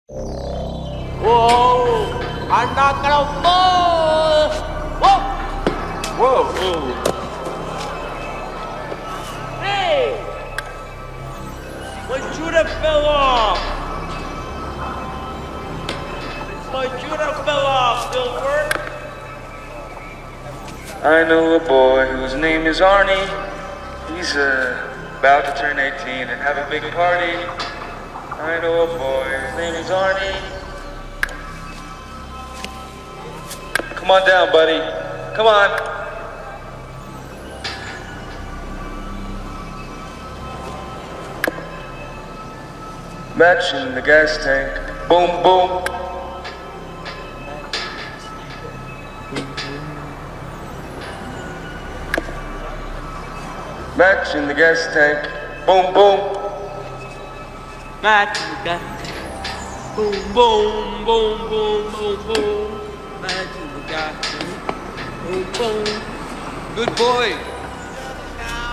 Whoa! I'm not gonna fall! Whoa! Whoa! Whoa! Hey! My Judah fell off! My Judah fell off, Gilbert! I know a boy whose name is Arnie. He's about to turn 18 and have a big party. I know a boy, his name is Arnie. Come on down, buddy. Come on. Match in the gas tank. Boom, boom. Match in the gas tank. Boom, boom. Match in the gas tank. Boom, boom, boom, boom, boom, boom. Match in the gas tank. Boom, boom. Good boy.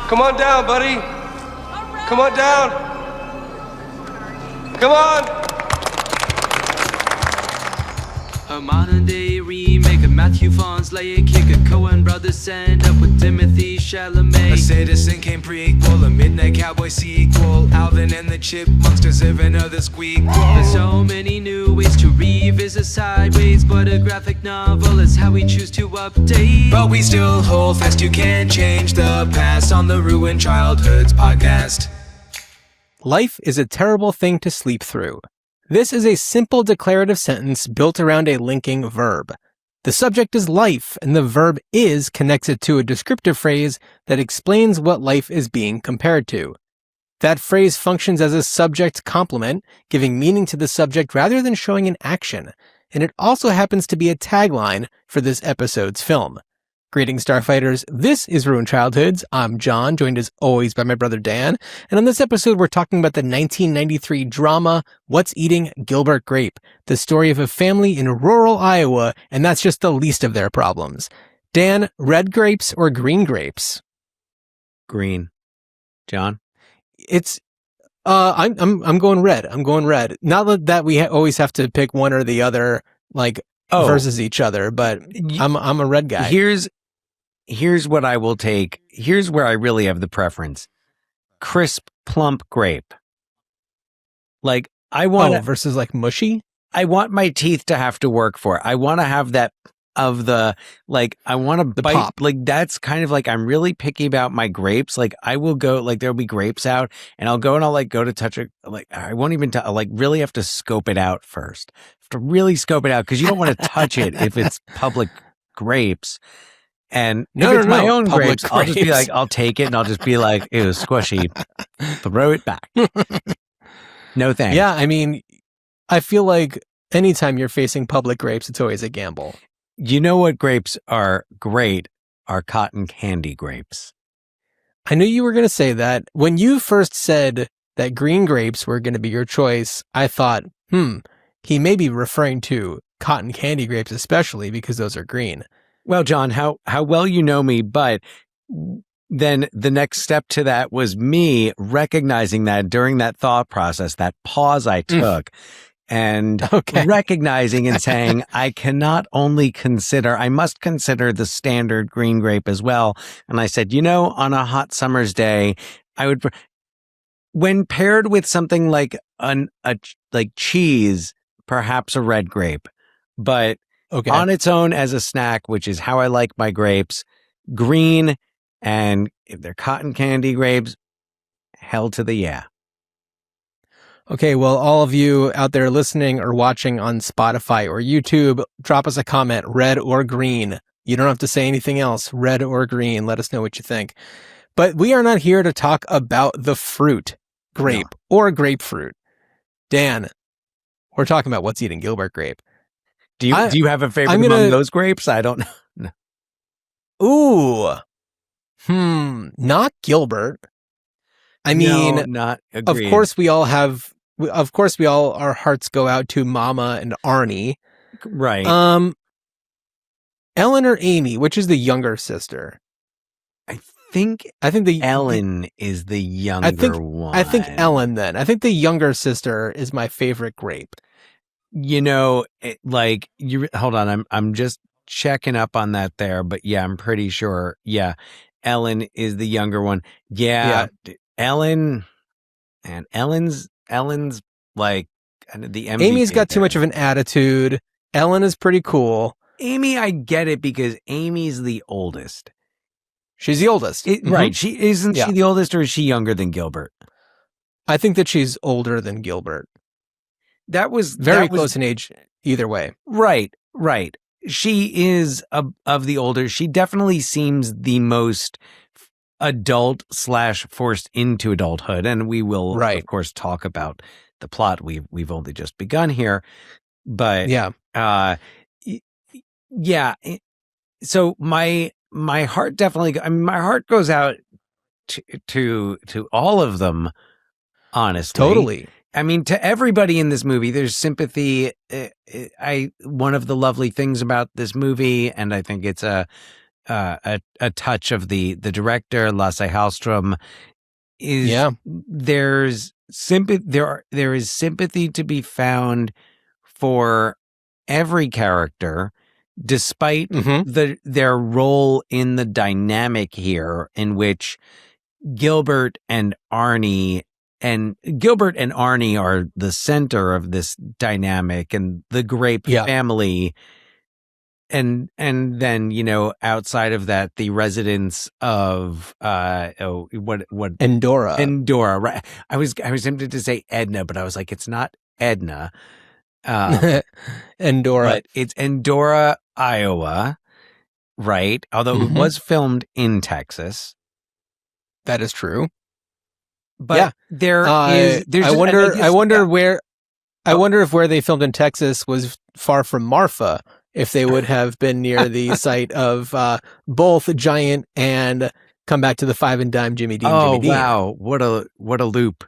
Come on down, buddy. Come on down. Come on. A modern day remake of Matthew Vaughn's Lay a Kick. A Coen brothers end up with Timothy Chalamet. A Citizen Kane prequel, a Midnight Cowboy sequel. Alvin and the Chipmunks deserving of the squeakquel. There's so many new ways to revisit sideways, but a graphic novel is how we choose to update. But we still hold fast, you can't change the past on the Ruined Childhoods podcast. Life is a terrible thing to sleep through. This is a simple declarative sentence built around a linking verb. The subject is life, and the verb is connected to a descriptive phrase that explains what life is being compared to. That phrase functions as a subject complement, giving meaning to the subject rather than showing an action, and it also happens to be a tagline for this episode's film. Greetings, Starfighters. This is Ruined Childhoods. I'm John, joined as always by my brother Dan. And on this episode, we're talking about the 1993 drama, What's Eating Gilbert Grape, the story of a family in rural Iowa, and that's just the least of their problems. Dan, red grapes or green grapes? Green. John? It's, I'm going red. I'm going red. Not that we always have to pick one or the other, versus each other, but I'm a red guy. Here's what I will take. Here's where I really have the preference. Crisp, plump grape. I want versus mushy? I want my teeth to have to work for it. I want to have that of the, I want to bite. Pop. That's kind of I'm really picky about my grapes. I will go, there'll be grapes out and I'll go and I'll go to touch it. I won't even really have to scope it out first. Have to really scope it out because you don't want to touch it if it's public grapes. And if it's my own grapes, I'll just be I'll take it and I'll just be it was squishy. Throw it back. No thanks. Yeah, I mean, I feel like anytime you're facing public grapes, it's always a gamble. You know what grapes are great are cotton candy grapes. I knew you were going to say that. When you first said that green grapes were going to be your choice, I thought, he may be referring to cotton candy grapes especially because those are green. Well, John, how well you know me, but then the next step to that was me recognizing that during that thought process, that pause I took, and recognizing and saying, I must consider the standard green grape as well. And I said, on a hot summer's day, I would, when paired with something like cheese, perhaps a red grape, but on its own as a snack, which is how I like my grapes, green, and if they're cotton candy grapes, hell to the yeah. Okay, well, all of you out there listening or watching on Spotify or YouTube, drop us a comment, red or green. You don't have to say anything else, red or green. Let us know what you think. But we are not here to talk about the fruit, grape, or grapefruit. Dan, we're talking about What's Eating Gilbert Grape. Do you have a favorite among those grapes? I don't know. Ooh. Not Gilbert. I mean, no, not agreed. Of course we all our hearts go out to Mama and Arnie. Right. Ellen or Amy, which is the younger sister? I think Ellen is the younger one. I think Ellen then. I think the younger sister is my favorite grape. like you hold on, I'm just checking up on that there, but yeah, I'm pretty sure. Yeah. Ellen is the younger one. Yeah. Ellen and Ellen's like the MVP. Amy's got too much of an attitude. Ellen is pretty cool. Amy, I get it because Amy's the oldest. She's the oldest. Right. She isn't she the oldest, or is she younger than Gilbert? I think that she's older than Gilbert. That was very close in age either way. Right. She is of the older. She definitely seems the most adult / forced into adulthood. And we will, of course, talk about the plot. We've only just begun here. But so my heart definitely, my heart goes out to all of them, honestly. Totally. I mean, to everybody in this movie, there's sympathy. One of the lovely things about this movie, and I think it's a touch of the director, Lasse Hallström, is there's sympathy. There is sympathy to be found for every character, despite their role in the dynamic here, in which Gilbert and Arnie are the center of this dynamic, and the Grape family. And then, outside of that, the residents of Endora, right? I was tempted to say Edna, but I was like, it's not Edna. Endora. But it's Endora, Iowa, right? Although it was filmed in Texas. That is true. But there's I wonder if where they filmed in Texas was far from Marfa, if they would have been near the site of both Giant and Come Back to the Five and Dime Jimmy Dean. Oh, Jimmy Dean. Wow. What a loop.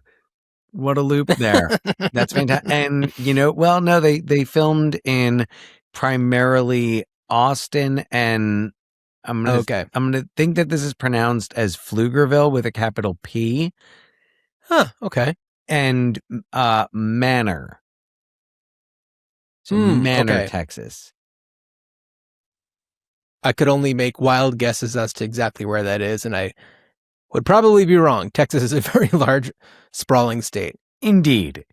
What a loop there. That's fantastic. And, no, they filmed in primarily Austin, and I'm going to think that this is pronounced as Pflugerville with a capital P. Huh, okay. And Manor. So Manor, Texas. I could only make wild guesses as to exactly where that is, and I would probably be wrong. Texas is a very large, sprawling state. Indeed.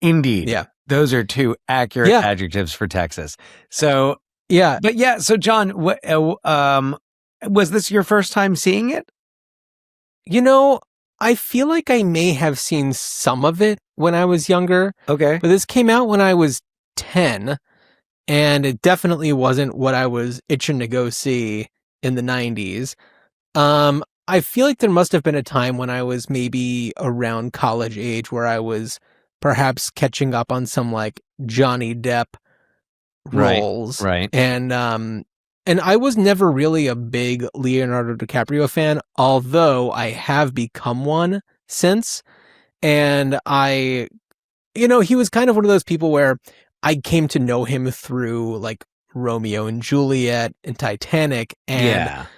Yeah. Those are two accurate adjectives for Texas. So, yeah. But yeah, so John, was this your first time seeing it? I feel like I may have seen some of it when I was younger. Okay. But this came out when I was 10, and it definitely wasn't what I was itching to go see in the 90s. I feel like there must have been a time when I was maybe around college age where I was perhaps catching up on some like Johnny Depp roles. Right. And I was never really a big Leonardo DiCaprio fan, although I have become one since. And he was kind of one of those people where I came to know him through like Romeo and Juliet and Titanic. And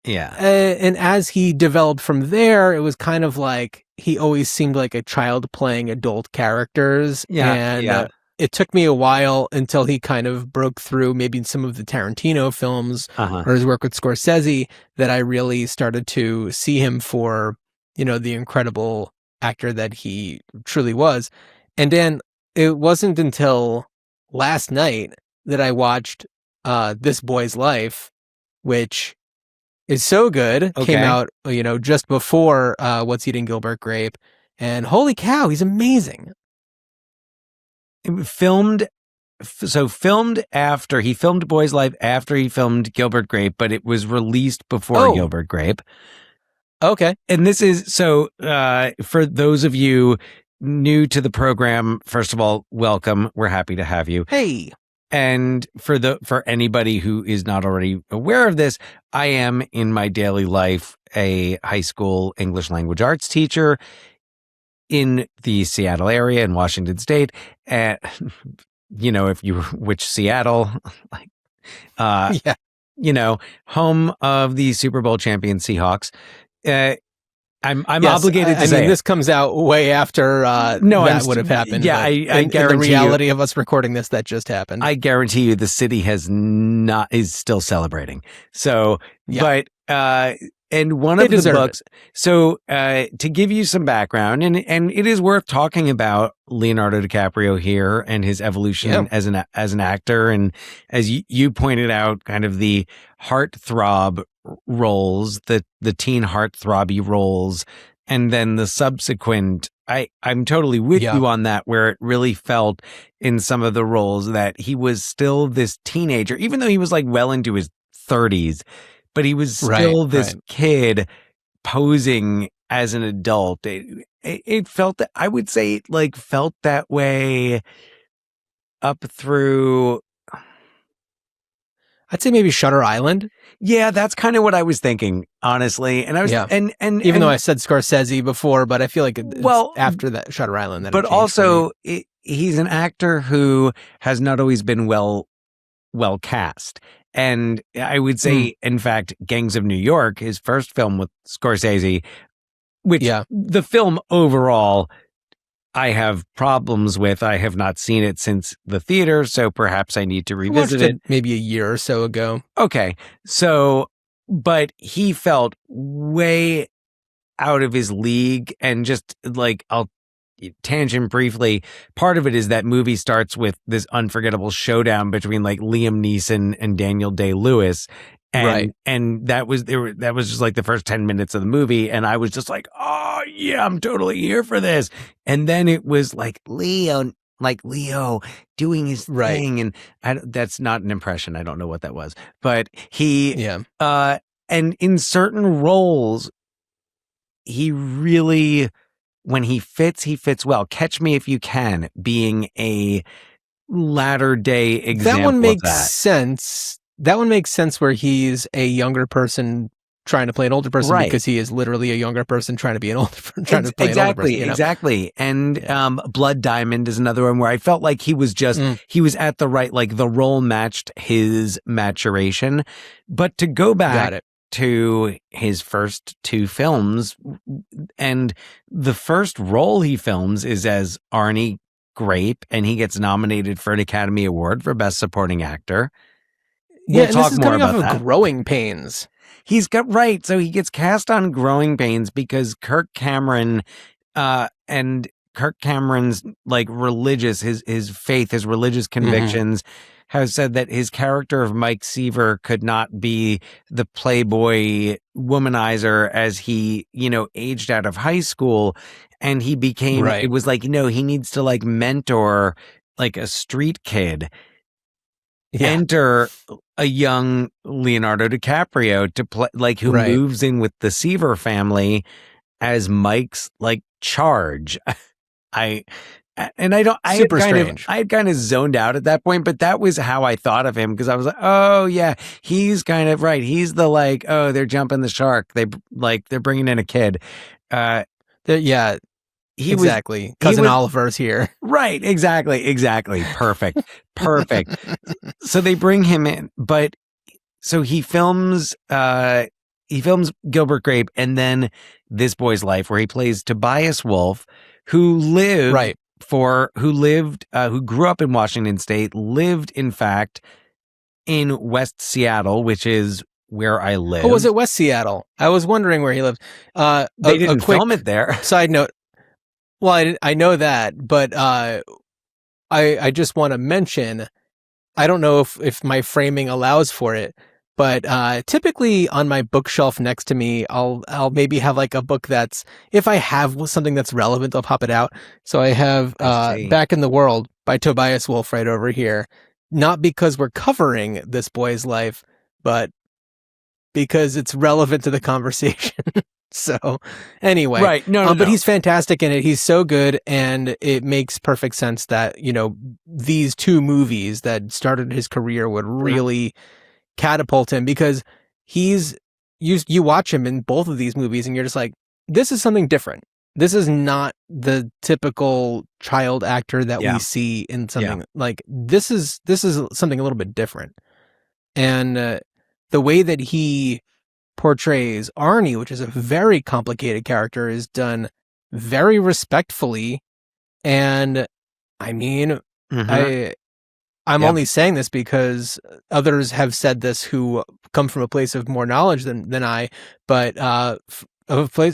and as he developed from there, it was kind of like he always seemed like a child playing adult characters. It took me a while until he kind of broke through maybe in some of the Tarantino films or his work with Scorsese that I really started to see him for, the incredible actor that he truly was. And then it wasn't until last night that I watched This Boy's Life, which is so good. Okay. Came out, just before What's Eating Gilbert Grape. And holy cow, he's amazing. Filmed after he filmed Boy's Life, after he filmed Gilbert Grape, but it was released before Gilbert Grape. Okay. And this is for those of you new to the program, first of all, welcome. We're happy to have you. Hey. And for anybody who is not already aware of this, I am in my daily life a high school English language arts teacher in the Seattle area in Washington State. And, which Seattle, home of the Super Bowl champion Seahawks. I'm Yes, obligated to I say mean, it. this comes out way after No, that would have happened. yeah, but I in the guarantee you. reality of us recording this, that just happened. I guarantee you the city is still celebrating. So, Yeah. and one They of the deserve books, so, to give you some background, and it is worth talking about Leonardo DiCaprio here and his evolution as an actor. And as you pointed out, kind of the heartthrob roles, the teen heartthrobby roles, and then the subsequent, I'm totally with you on that, where it really felt in some of the roles that he was still this teenager, even though he was like well into his 30s, but he was still this kid posing as an adult. It felt that, I would say it like felt that way up through, I'd say maybe Shutter Island. yeah, that's kind of what I was thinking, honestly. And I was, and even though I said Scorsese before, but I feel like it's after that Shutter Island that. But also, he's an actor who has not always been well cast. And I would say, in fact, Gangs of New York, his first film with Scorsese, which the film overall, I have problems with. I have not seen it since the theater, so perhaps I need to revisit it. Maybe a year or so ago. Okay. So, but he felt way out of his league, and just like, I'll tangent briefly. Part of it is that movie starts with this unforgettable showdown between like Liam Neeson and Daniel Day-Lewis. And that was just like the first 10 minutes of the movie. And I was just like, oh yeah, I'm totally here for this. And then it was like Leo doing his thing. And that's not an impression. I don't know what that was, but and in certain roles, he really, when he fits well. Catch Me If You Can being a latter day example. That one makes sense. That one makes sense, where he's a younger person trying to play an older person, because he is literally a younger person trying to be an older trying to play an older person. Exactly. And Blood Diamond is another one where I felt like he was just he was at the right, like the role matched his maturation. But to go back to his first two films, and the first role he films is as Arnie Grape, and he gets nominated for an Academy Award for Best Supporting Actor. We'll talk this is more coming off of Growing Pains. He's got so he gets cast on Growing Pains because Kirk Cameron, and Kirk Cameron's like religious, his faith, his religious convictions, has said that his character of Mike Seaver could not be the playboy womanizer as he, aged out of high school, and he became. It was like, he needs to like mentor like a street kid. Enter a young Leonardo DiCaprio to play, like, who moves in with the Seaver family as Mike's like charge. I had kind of zoned out at that point, but that was how I thought of him, because I was like, oh yeah, he's kind of right. He's the like, oh, they're jumping the shark. They're bringing in a kid. Exactly. Cousin Oliver's here. Right. Exactly. Perfect. So they bring him in, but so he films Gilbert Grape, and then This Boy's Life, where he plays Tobias Wolff, who grew up in Washington State, lived in fact in West Seattle, which is where I live. Oh, was it West Seattle? I was wondering where he lived. They didn't film it there. Side note. Well, I know that, but I just want to mention, I don't know if my framing allows for it, but typically on my bookshelf next to me, I'll maybe have like a book that's, if I have something that's relevant, I'll pop it out. So I have Back in the World by Tobias Wolff right over here, not because we're covering This Boy's Life, but because it's relevant to the conversation. So anyway, but he's fantastic in it. He's so good, and it makes perfect sense that, these two movies that started his career would really catapult him, because you watch him in both of these movies and you're just like, this is something different. This is not the typical child actor that we see in something like this is something a little bit different. And the way that he portrays Arnie, which is a very complicated character, is done very respectfully. And I mean, I'm only saying this because others have said this who come from a place of more knowledge than I, but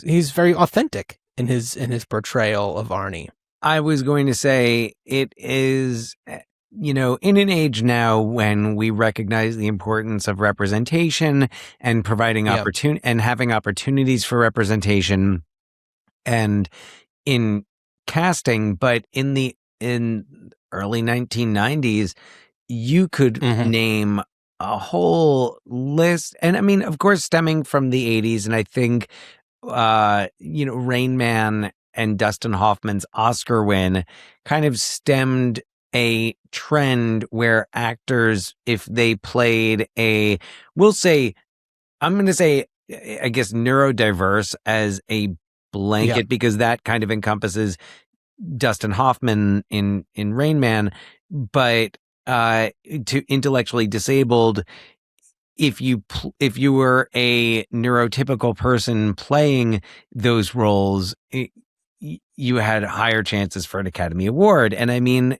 he's very authentic in his portrayal of Arnie. I was going to say it is, in an age now when we recognize the importance of representation and providing opportunity and having opportunities for representation and in casting, but in early 1990s, you could name a whole list. And I mean, of course, stemming from the 80s. And I think, Rain Man and Dustin Hoffman's Oscar win kind of stemmed a trend where actors, if they played I guess neurodiverse as a blanket, because that kind of encompasses Dustin Hoffman in Rain Man, but to intellectually disabled, if you were a neurotypical person playing those roles, you had higher chances for an Academy Award. And I mean,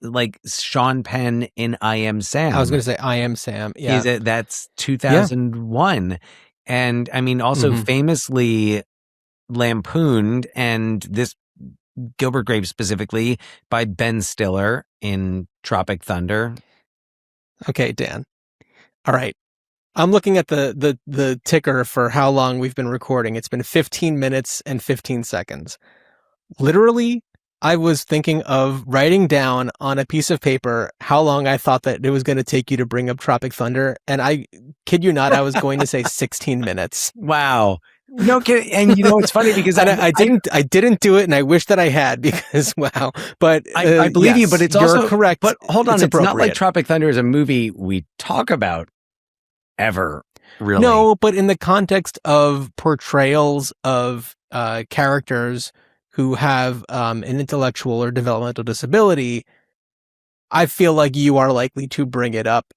like Sean Penn in I Am Sam. I was going to say I Am Sam. Yeah. That's 2001. Yeah. And I mean, also famously lampooned, and this Gilbert Grape specifically, by Ben Stiller in Tropic Thunder. Okay, Dan. All right. I'm looking at the ticker for how long we've been recording. It's been 15 minutes and 15 seconds. Literally, I was thinking of writing down on a piece of paper how long I thought that it was going to take you to bring up Tropic Thunder. And I kid you not, I was going to say 16 minutes. Wow. No kidding. And it's funny because I didn't do it, and I wish that I had, because wow. But I believe you, but it's also correct. But hold on, it's not like Tropic Thunder is a movie we talk about ever, really. No, but in the context of portrayals of characters who have an intellectual or developmental disability, I feel like you are likely to bring it up.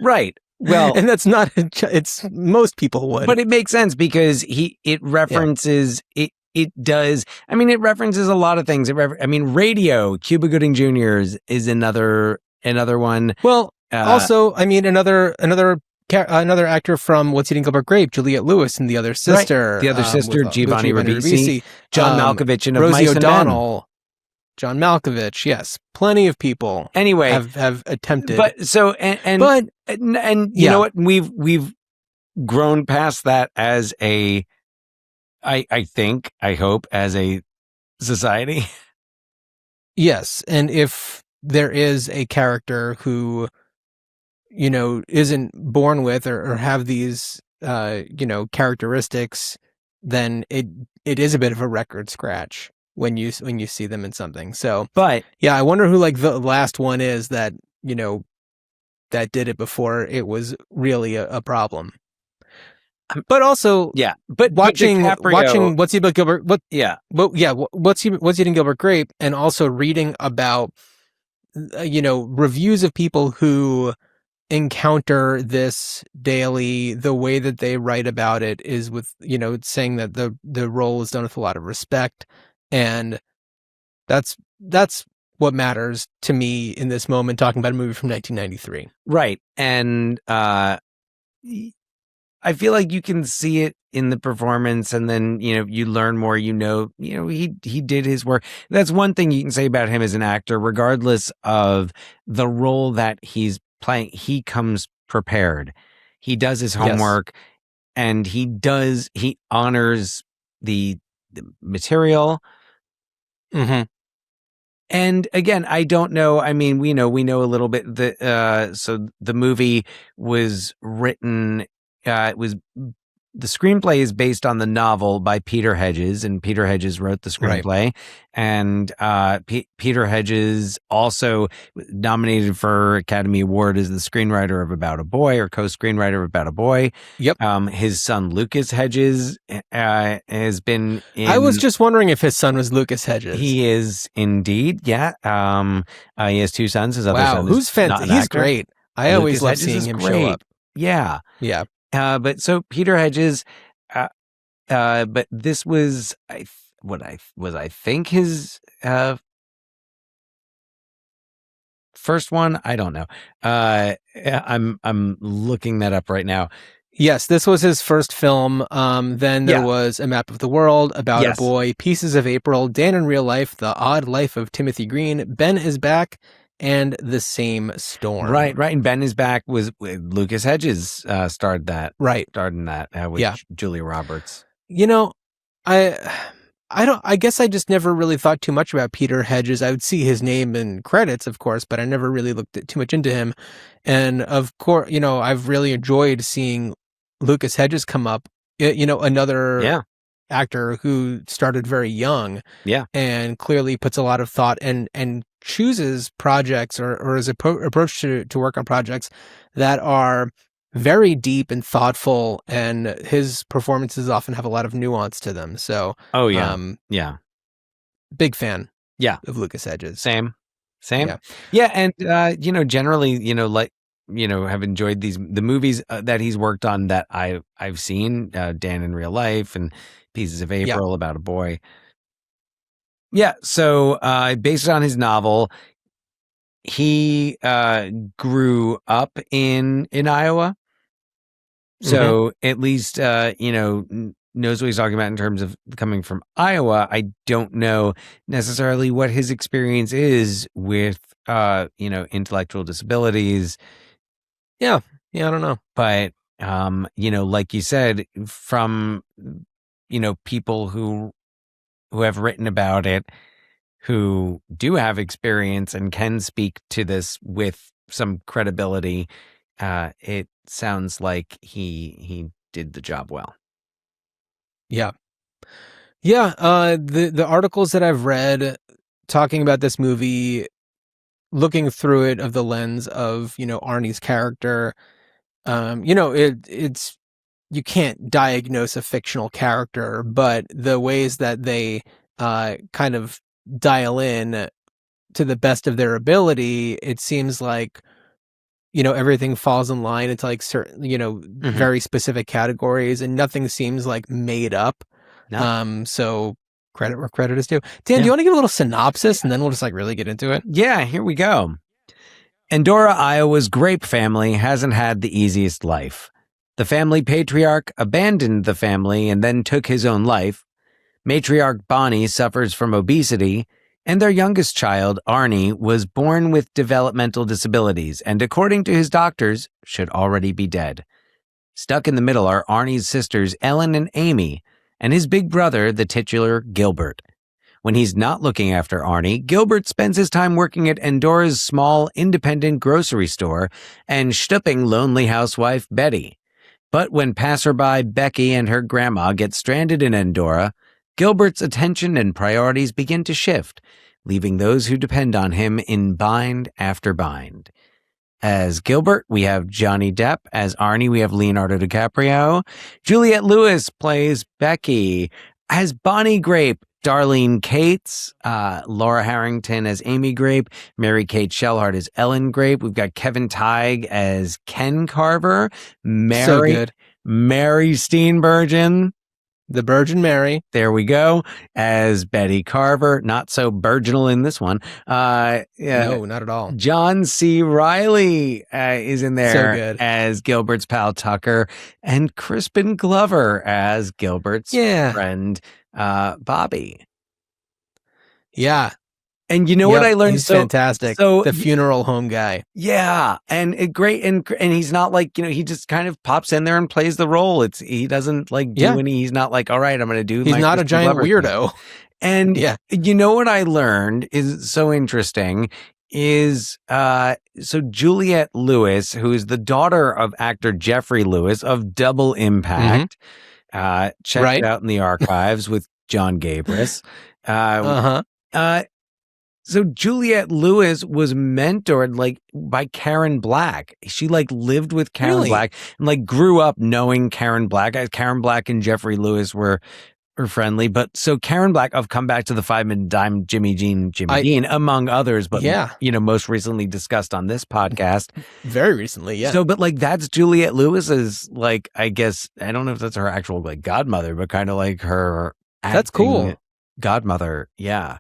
Right. Well, and that's not, it's most people would. But it makes sense because it references, it does. I mean, it references a lot of things. Radio, Cuba Gooding Jr. is another one. Well, also, I mean, another actor from What's Eating Gilbert Grape, Juliette Lewis, and the other sister. Right. The other sister, Giovanni Ribisi, John Malkovich, and Rosie Mice and O'Donnell. Men. John Malkovich, yes, plenty of people. Anyway, have attempted. But so and you know what, we've grown past that as I hope as a society. Yes, and if there is a character who isn't born with or have these characteristics, then it is a bit of a record scratch when you see them in something. So, but yeah, I wonder who like the last one is that that did it before it was really a problem. But also, watching What's Eating Gilbert, What's Eating Gilbert Grape, and also reading about reviews of people who encounter this daily. The way that they write about it is with saying that the role is done with a lot of respect. And that's what matters to me in this moment, talking about a movie from 1993. Right. And I feel like you can see it in the performance, and then, you learn more, he did his work. That's one thing you can say about him as an actor, regardless of the role that he's playing. He comes prepared. He does his homework, and he honors the material. Mm-hmm. And again, I don't know. I mean, we know a little bit. So the movie was written. The screenplay is based on the novel by Peter Hedges, and Peter Hedges wrote the screenplay. Right. And Peter Hedges also nominated for Academy Award as the screenwriter of About a Boy, or co-screenwriter of About a Boy. Yep. His son Lucas Hedges has been in... I was just wondering if his son was Lucas Hedges. He is indeed, yeah. He has two sons. His other son is who's fantastic. He's great. I always love seeing him show up. Yeah. Yeah. But so Peter Hedges, but this was I think his first one. I don't know. I'm looking that up right now. Yes, this was his first film. Then there was A Map of the World, About a Boy, Pieces of April, Dan in Real Life, The Odd Life of Timothy Green, Ben is Back, and The Same Storm. Right. And Ben is Back was with Lucas Hedges starred in that with Julia Roberts. You know, I guess I just never really thought too much about Peter Hedges. I would see his name in credits, of course, but I never really looked too much into him. And of course, I've really enjoyed seeing Lucas Hedges come up, another actor who started very young and clearly puts a lot of thought and chooses projects or his approach to work on projects that are very deep and thoughtful, and his performances often have a lot of nuance to them. So, big fan of Lucas Hedges. Same. Yeah. And, generally, have enjoyed the movies that he's worked on that I've seen, Dan in Real Life and Pieces of April, About a Boy. Yeah. So, based on his novel, he grew up in Iowa. So at least, knows what he's talking about in terms of coming from Iowa. I don't know necessarily what his experience is with, intellectual disabilities. Yeah, I don't know. But, like you said, from, people who have written about it, who do have experience and can speak to this with some credibility, it sounds like he did the job well. Yeah. The articles that I've read talking about this movie, looking through it of the lens of, Arnie's character, it's, you can't diagnose a fictional character, but the ways that they kind of dial in to the best of their ability, it seems like, everything falls in line into like certain, very specific categories, and nothing seems like made up. No. So credit where credit is due. Dan, do you want to give a little synopsis and then we'll just like really get into it? Yeah, here we go. Endora, Iowa's grape family hasn't had the easiest life. The family patriarch abandoned the family and then took his own life. Matriarch Bonnie suffers from obesity, and their youngest child, Arnie, was born with developmental disabilities and, according to his doctors, should already be dead. Stuck in the middle are Arnie's sisters, Ellen and Amy, and his big brother, the titular Gilbert. When he's not looking after Arnie, Gilbert spends his time working at Endora's small, independent grocery store and stooping lonely housewife Betty. But when passerby Becky and her grandma get stranded in Endora, Gilbert's attention and priorities begin to shift, leaving those who depend on him in bind after bind. As Gilbert, we have Johnny Depp. As Arnie, we have Leonardo DiCaprio. Juliette Lewis plays Becky. As Bonnie Grape, Darlene Cates. Laura Harrington as Amy Grape. Mary Kate Shellhart as Ellen Grape. We've got Kevin Teig as Ken Carver. Mary Steenburgen. The Virgin Mary. There we go. As Betty Carver. Not so virginal in this one. No, not at all. John C. Reilly is in there so good. As Gilbert's pal Tucker. And Crispin Glover as Gilbert's friend Bobby. Yeah. And you know what I learned? He's fantastic. So the funeral home guy. Yeah. And great. And he's not like, he just kind of pops in there and plays the role. He doesn't like do any, he's not like, all right, I'm going to do He's not a giant weirdo. And you know what I learned is so interesting is, so Juliette Lewis, who is the daughter of actor Jeffrey Lewis of Double Impact, check it out in the archives with John Gabris. So Juliette Lewis was mentored by Karen Black. She lived with Karen Black and grew up knowing Karen Black. Karen Black and Jeffrey Lewis were friendly. But so Karen Black, I've come back to the Five Minute Dime, Jimmy Dean, among others, but most recently discussed on this podcast. Very recently, yeah. So, but like that's Juliette Lewis's, like, I guess, I don't know if that's her actual like godmother, but kind of like her that's cool godmother. Yeah.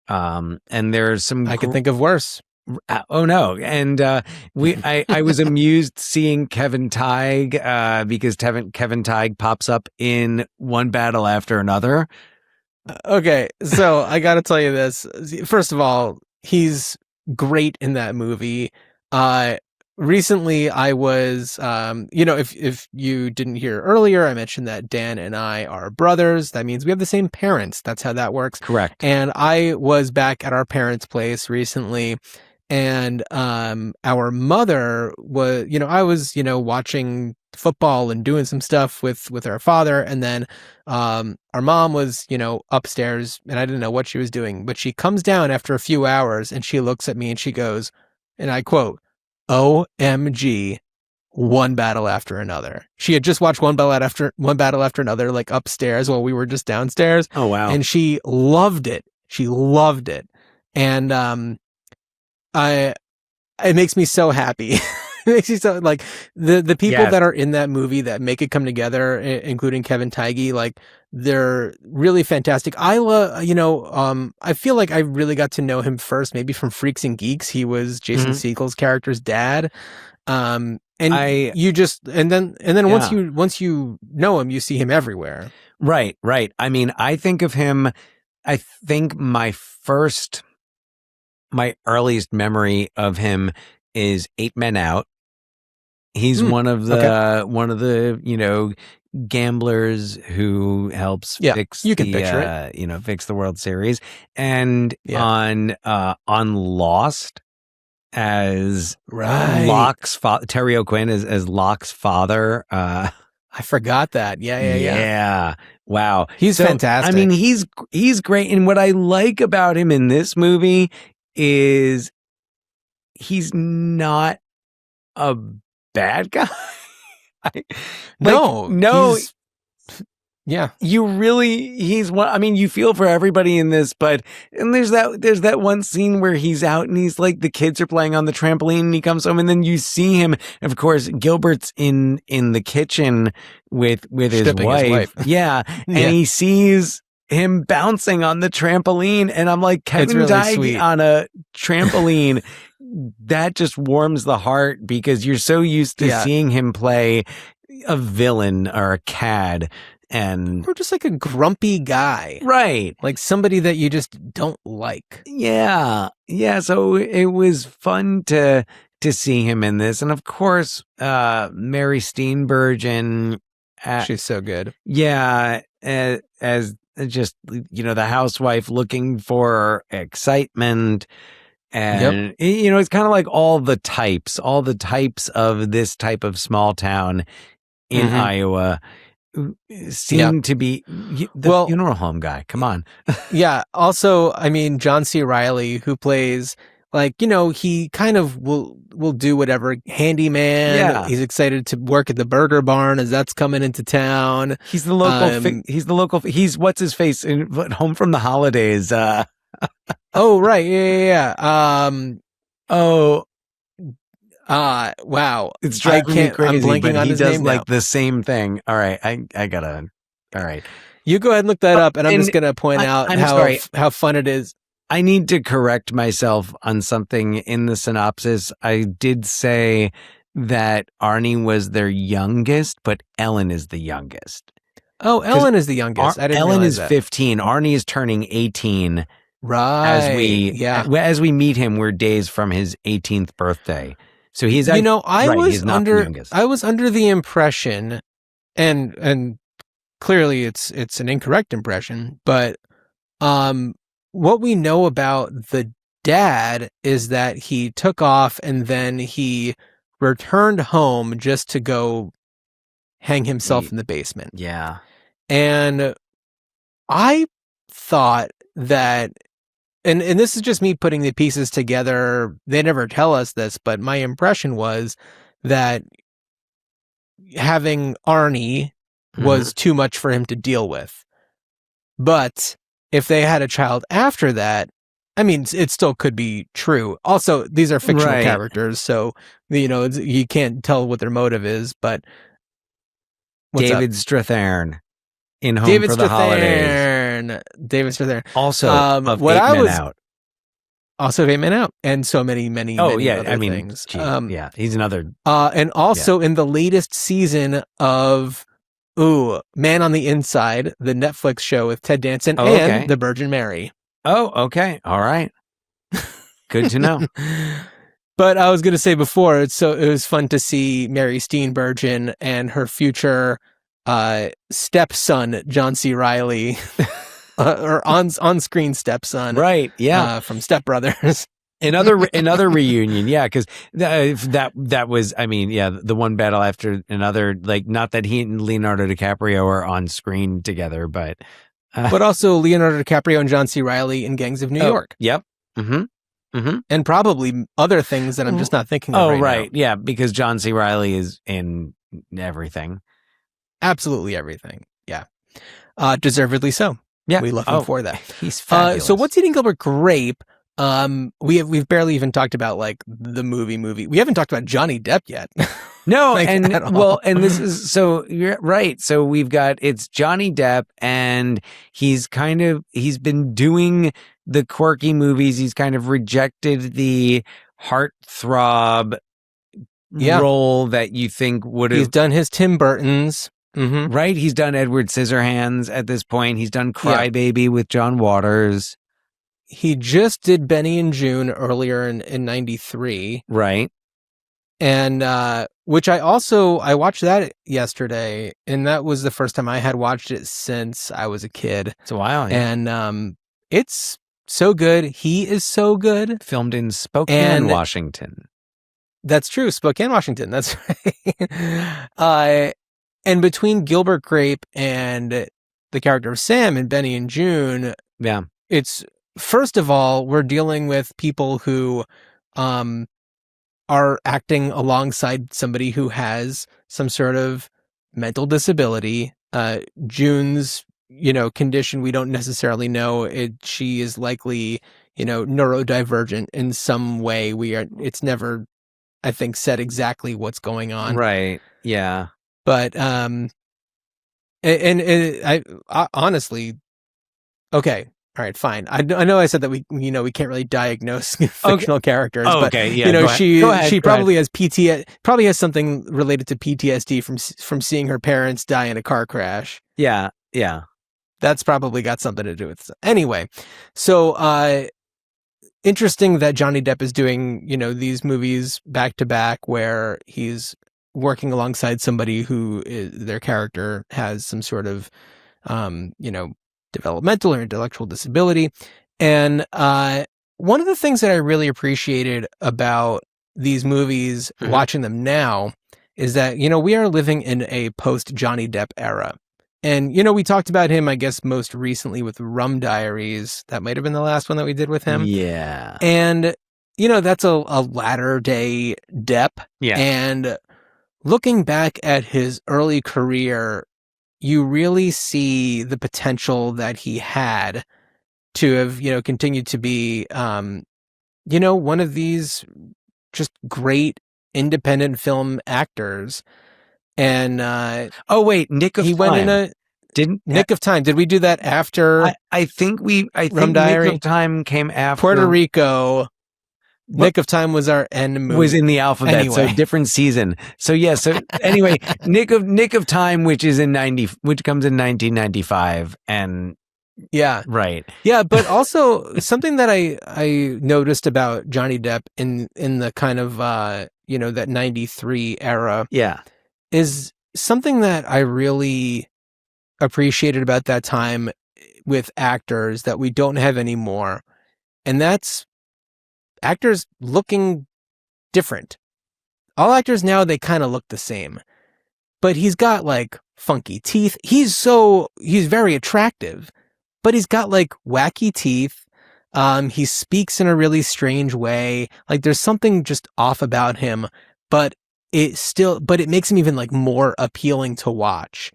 And there's some I could think of worse. Oh no! And I was amused seeing Kevin Teige because Kevin Teige pops up in One Battle After Another. Okay, so I got to tell you this. First of all, he's great in that movie. Recently, I was, if you didn't hear earlier, I mentioned that Dan and I are brothers. That means we have the same parents. That's how that works. Correct. And I was back at our parents' place recently. And our mother was, I was, watching football and doing some stuff with our father. And then our mom was, upstairs and I didn't know what she was doing. But she comes down after a few hours and she looks at me and she goes, and I quote, "OMG, One Battle After Another." She had just watched One Battle After Another, like upstairs while we were just downstairs. Oh, wow. And she loved it. She loved it. And it makes me so happy. It makes me so, like, the people that are in that movie that make it come together, including Kevin Teige, like, they're really fantastic. I feel like I really got to know him first, maybe from Freaks and Geeks. He was Jason Segel's character's dad. And then once you know him, you see him everywhere. Right. I mean, I think my earliest memory of him is 8 Men Out. He's one of the gamblers who helps fix fix the World Series, and on Lost as Locke's father, Terry O'Quinn as Locke's father. I forgot that. Yeah. Wow, he's fantastic. I mean, he's great, and what I like about him in this movie is he's not a bad guy. He's one. I mean, you feel for everybody in this, and there's that one scene where he's out and he's like, the kids are playing on the trampoline and he comes home and then you see him. Of course, Gilbert's in the kitchen with his wife. Yeah. And he sees him bouncing on the trampoline and I'm like, Kevin Teige on a trampoline. That just warms the heart because you're so used to seeing him play a villain or a cad. Or just like a grumpy guy. Right. Like somebody that you just don't like. Yeah. So it was fun to see him in this. And of course, Mary Steenburgen. She's so good. Yeah. As just, the housewife looking for excitement. And, it's kind of like all the types of this type of small town in Iowa seem to be the funeral home guy. Come on. Yeah. Also, I mean, John C. Reilly, who plays, like, he kind of will do whatever, handyman. Yeah. He's excited to work at the Burger Barn as that's coming into town. He's the local. He's what's his face in Home from the Holidays. Oh, right. Yeah. Wow. It's driving me crazy. I'm blanking on his name now. Like the same thing. All right. I gotta. All right. You go ahead and look that up, and I'm just gonna point out how fun it is. I need to correct myself on something in the synopsis. I did say that Arnie was their youngest, but Ellen is the youngest. Oh, Ellen is the youngest. I didn't Ellen realize is that. 15. Arnie is turning 18. Right. As we meet him, we're days from his 18th birthday. So he's he's not the youngest. I was under the impression, and clearly it's an incorrect impression, but what we know about the dad is that he took off and then he returned home just to go hang himself in the basement. Yeah. And I thought that, and this is just me putting the pieces together. They never tell us this, but my impression was that having Arnie was too much for him to deal with. But if they had a child after that, I mean, it still could be true. Also, these are fictional Right. characters, so you can't tell what their motive is. But what's David up? Strathairn in Home David for the Holidays. Strathairn. David Strathairn. Also of what Eight I Men was Out. also of 8 Men Out, and so many other things. Yeah, he's another. And also in the latest season of Man on the Inside, the Netflix show with Ted Danson and the Virgin Mary. Oh, okay. All right. Good to know. But I was going to say before, it was fun to see Mary Steenburgen and her future stepson, John C. Reilly, or on-screen stepson. Right, yeah. From Step Brothers. Another reunion, yeah, because that was, I mean, yeah, the one battle after another. Like, not that he and Leonardo DiCaprio are on screen together, but also Leonardo DiCaprio and John C. Reilly in Gangs of New York. Yep. Mm-hmm. And probably other things that I'm just not thinking of right now. Yeah, because John C. Reilly is in everything. Absolutely everything. Yeah. Deservedly so. Yeah. We love him for that. He's fabulous. So what's Eating Gilbert Grape? We've barely even talked about like the movie. We haven't talked about Johnny Depp yet. No, like, and this is, so you're right. So it's Johnny Depp, and he's been doing the quirky movies. He's kind of rejected the heartthrob role that you think would have. He's done his Tim Burtons. Mm-hmm. Right? He's done Edward Scissorhands at this point. He's done Crybaby with John Waters. He just did Benny and June earlier in 93. Right. And which I watched that yesterday, and that was the first time I had watched it since I was a kid. It's a while. Yeah. And it's so good. He is so good. Filmed in Spokane, Washington. That's true. Spokane, Washington. That's right. And between Gilbert Grape and the character of Sam in Benny and June, it's, first of all, we're dealing with people who are acting alongside somebody who has some sort of mental disability. June's, condition, we don't necessarily know. She is likely, neurodivergent in some way. It's never, I think, said exactly what's going on. Right. Yeah. But I honestly, okay, all right, fine. I know I said that we can't really diagnose fictional characters, but she probably has probably has something related to PTSD from seeing her parents die in a car crash. Yeah, yeah, that's probably got something to do with it. Anyway. So interesting that Johnny Depp is doing these movies back to back where he's working alongside somebody who their character has some sort of, developmental or intellectual disability. And one of the things that I really appreciated about these movies, watching them now, is that, we are living in a post-Johnny Depp era. And, we talked about him, I guess, most recently with Rum Diaries. That might have been the last one that we did with him. Yeah. And, that's a latter-day Depp. Yeah. And looking back at his early career, you really see the potential that he had to have, continued to be, one of these just great independent film actors. And Nick of Time. Went in Nick of Time. Did we do that after? I think Rum Diary? Nick of Time came after Puerto Rico. Nick of Time was our end movie. Was in the alphabet, anyway. So different season. So yeah. So anyway, Nick of Time, which comes in 1995, and right, but also something that I noticed about Johnny Depp in the kind of that 93 era, is something that I really appreciated about that time with actors that we don't have anymore, and that's actors looking different. All actors now, they kind of look the same, but he's got like funky teeth. He's very attractive, but he's got like wacky teeth. He speaks in a really strange way. Like there's something just off about him, but it makes him even like more appealing to watch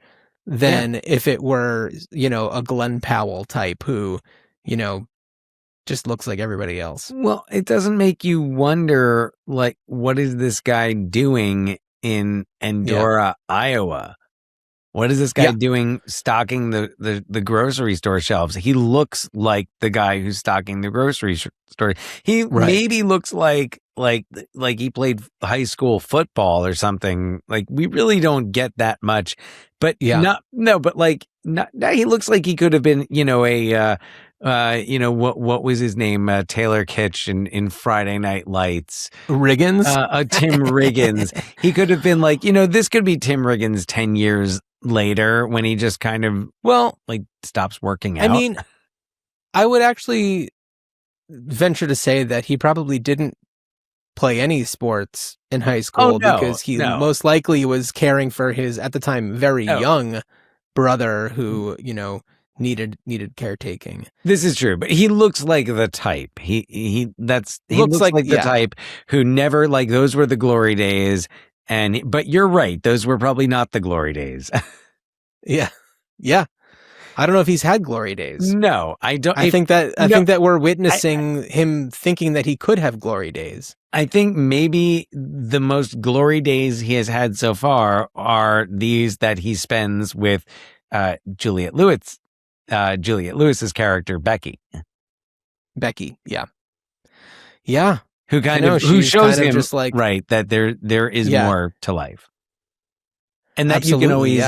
than if it were, a Glenn Powell type who, just looks like everybody else. Well, it doesn't make you wonder, like, what is this guy doing in Endora, Iowa? What is this guy doing stocking the grocery store shelves? He looks like the guy who's stocking the grocery store. He maybe looks like he played high school football or something. Like, we really don't get that much. But he looks like he could have been, what was his name? Taylor Kitsch in Friday Night Lights. Riggins? Tim Riggins. He could have been like, this could be Tim Riggins 10 years later when he just kind of, stops working out. I mean, I would actually venture to say that he probably didn't play any sports in high school because he most likely was caring for his, at the time, very young brother who, needed caretaking. This is true, but he looks like the type. He looks like the type who never, those were the glory days. But you're right, those were probably not the glory days. Yeah. I don't know if he's had glory days. No, I don't. I think that we're witnessing him thinking that he could have glory days. I think maybe the most glory days he has had so far are these that he spends with Juliette Lewis's character Becky. Yeah. Who who shows him just that there is more to life, and that absolutely, you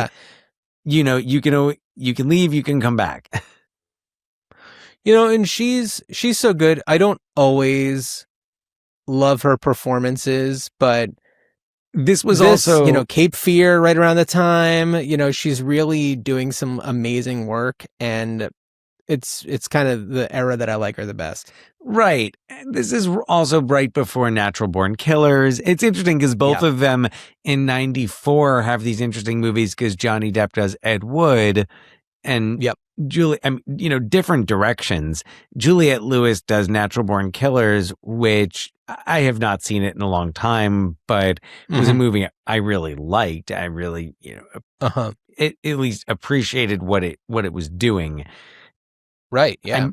can always, you can leave, you can come back. And she's so good. I don't always love her performances, but this was also, Cape Fear right around the time. She's really doing some amazing work, and it's kind of the era that I like her the best. Right. This is also right before Natural Born Killers. It's interesting because both of them in 94 have these interesting movies because Johnny Depp does Ed Wood and different directions. Juliette Lewis does Natural Born Killers, which I have not seen it in a long time, but it was a movie I really liked. I really, at least appreciated what it was doing. Right. Yeah.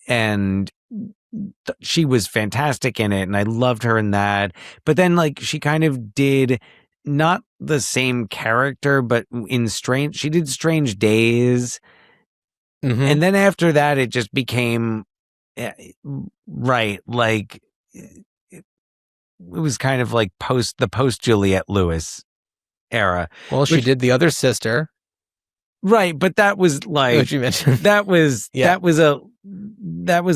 And she was fantastic in it, and I loved her in that. But then, she kind of did not the same character, but she did Strange Days, and then after that, it just became it was kind of like post Juliette Lewis era. Well, she did The Other Sister. Right, but that was what you mentioned. That was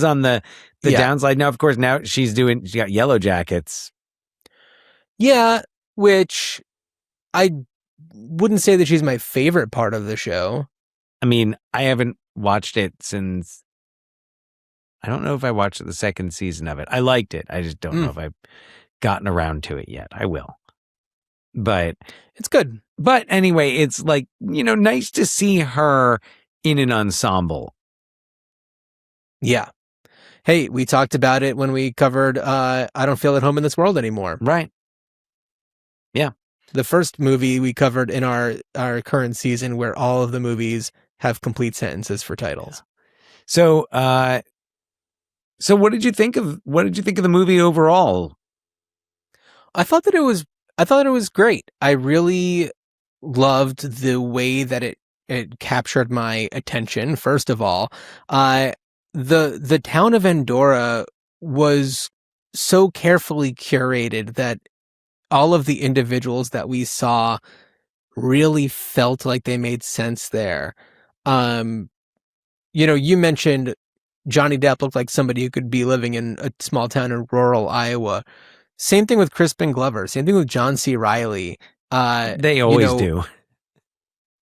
on the downside. Now, of course, she got Yellow Jackets. Yeah, which I wouldn't say that she's my favorite part of the show. I mean, I haven't watched it since. I don't know if I watched the second season of it. I liked it. I just don't know if I've gotten around to it yet. I will. But it's good. But anyway, it's nice to see her in an ensemble. Yeah. Hey, we talked about it when we covered I Don't Feel at Home in This World Anymore. Right. Yeah. The first movie we covered in our current season where all of the movies have complete sentences for titles. So what did you think of the movie overall? I thought that it was great. I really loved the way that it captured my attention. First of all, the town of Endora was so carefully curated that all of the individuals that we saw really felt like they made sense there. You mentioned Johnny Depp looked like somebody who could be living in a small town in rural Iowa. Same thing with Crispin Glover. Same thing with John C. Reilly. They always do.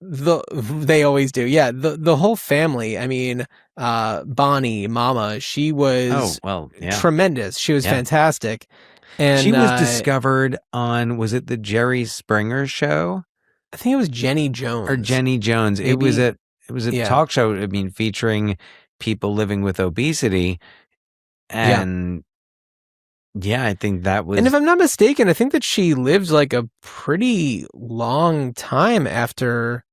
They always do. Yeah. The whole family. I mean, Bonnie, Mama, she was tremendous. She was fantastic. And she was discovered on, was it the Jerry Springer show? I think it was Jenny Jones. Or Jenny Jones. Maybe. It was a talk show, I mean, featuring people living with obesity. And I think that was... And if I'm not mistaken, I think that she lived like a pretty long time after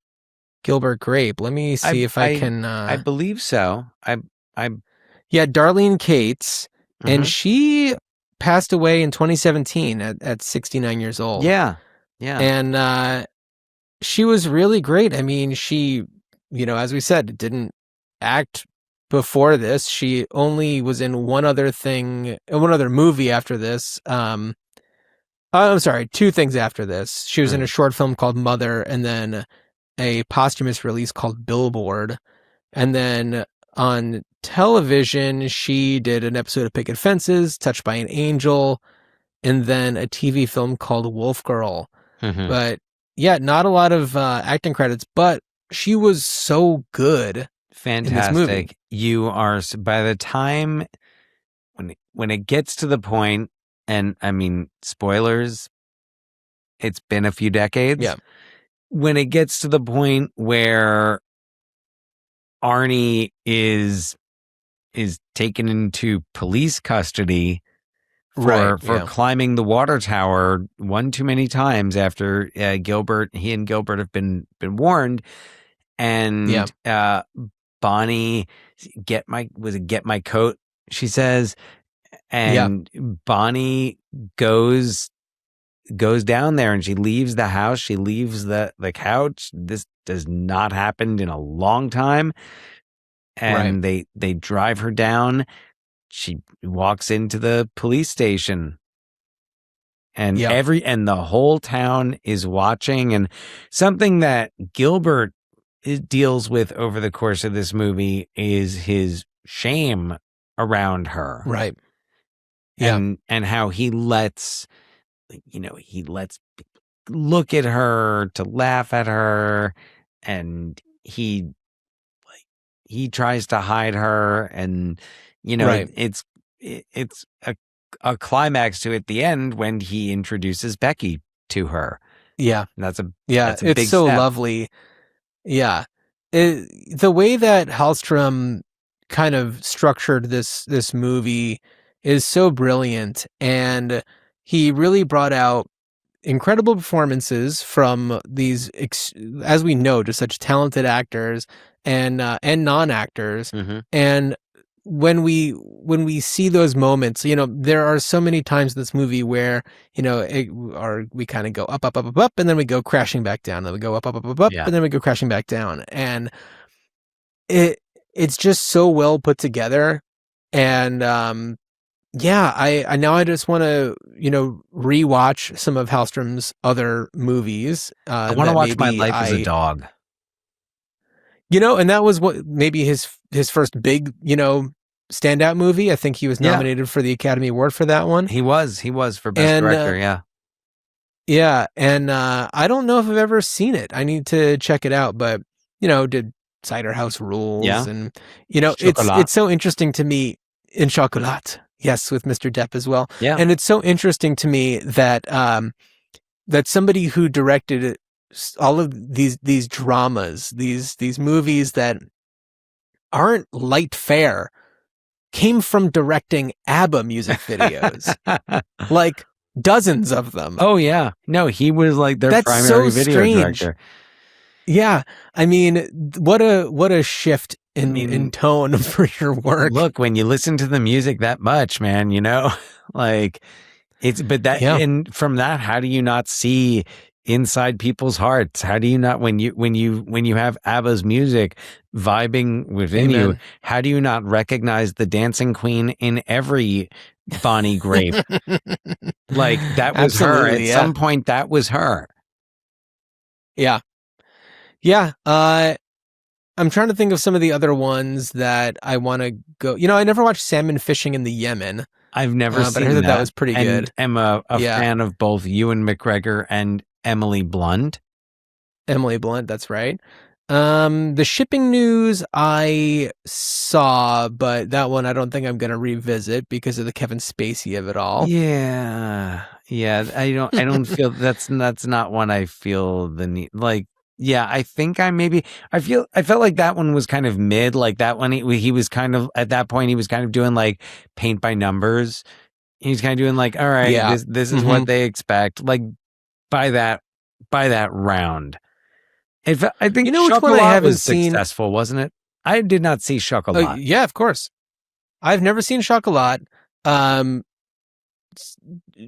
Gilbert Grape. Let me see if I can. I believe so. Yeah, Darlene Cates, and Mhm. she passed away in 2017 at 69 years old. Yeah. And she was really great. I mean, she, as we said, didn't act before this. She only was in one other movie after this. I'm sorry, two things after this. She was in a short film called Mother, and then a posthumous release called Billboard. And then on television, she did an episode of Picket Fences, Touched by an Angel, and then a TV film called Wolf Girl. But yeah, not a lot of acting credits, but she was so good. Fantastic. In this movie. You are, by the time when it gets to the point, and I mean, spoilers, it's been a few decades. Yeah. When it gets to the point where Arnie is taken into police custody for climbing the water tower one too many times after he and Gilbert have been warned, and Bonnie get my coat, she says, and Bonnie goes down there and she leaves the house, she leaves the couch. This does not happen in a long time, and they drive her down. She walks into the police station, and the whole town is watching. And something that Gilbert deals with over the course of this movie is his shame around her. Right. And how he lets people look at her, to laugh at her, and he tries to hide her, and it's a climax to it at the end when he introduces Becky to her. Yeah. And that's a it's big so step. lovely. Yeah. The way that Hallstrom kind of structured this movie is so brilliant, and he really brought out incredible performances from these, as we know, just such talented actors and non-actors. And when we see those moments, there are so many times in this movie where we kind of go up, up, up, up, up, and then we go crashing back down. Then we go up, up, up, up, up, and then we go crashing back down. And it's just so well put together. And I just want to rewatch some of Hallstrom's other movies. I want to watch My Life as a Dog. And that was maybe his first big, standout movie. I think he was nominated for the Academy Award for that one. He was for Best Director, Yeah, and I don't know if I've ever seen it. I need to check it out, but did Cider House Rules, and it's so interesting to me in Chocolat. Yes, with Mr. Depp as well. Yeah, and it's so interesting to me that that somebody who directed all of these dramas, these movies that aren't light fare, came from directing ABBA music videos, like dozens of them. Oh yeah, no, he was like their primary video director. Yeah, I mean, what a shift in tone for your work. Look, when you listen to the music that much, man, like and from that, how do you not see inside people's hearts? How do you not, when you have ABBA's music vibing within you, how do you not recognize the dancing queen in every Bonnie Grape? Like that was her. At some point, that was her. Yeah. I'm trying to think of some of the other ones that I want to go. I never watched Salmon Fishing in the Yemen. I've never seen but I heard that was pretty good. I'm a fan of both Ewan McGregor and Emily Blunt. Emily Blunt, that's right. The Shipping News I saw, but that one I don't think I'm going to revisit because of the Kevin Spacey of it all. Yeah. I don't feel that's not one I feel the need. Like, yeah, I think I felt like that one was kind of mid. Like that one, he was kind of, at that point, he was kind of doing like paint by numbers. He's kind of doing like, all right, this is what they expect. Like by that round. I think You know which one I Chocolat haven't was seen? successful, wasn't it? I did not see Chocolat. Yeah, of course. I've never seen Chocolat. Um,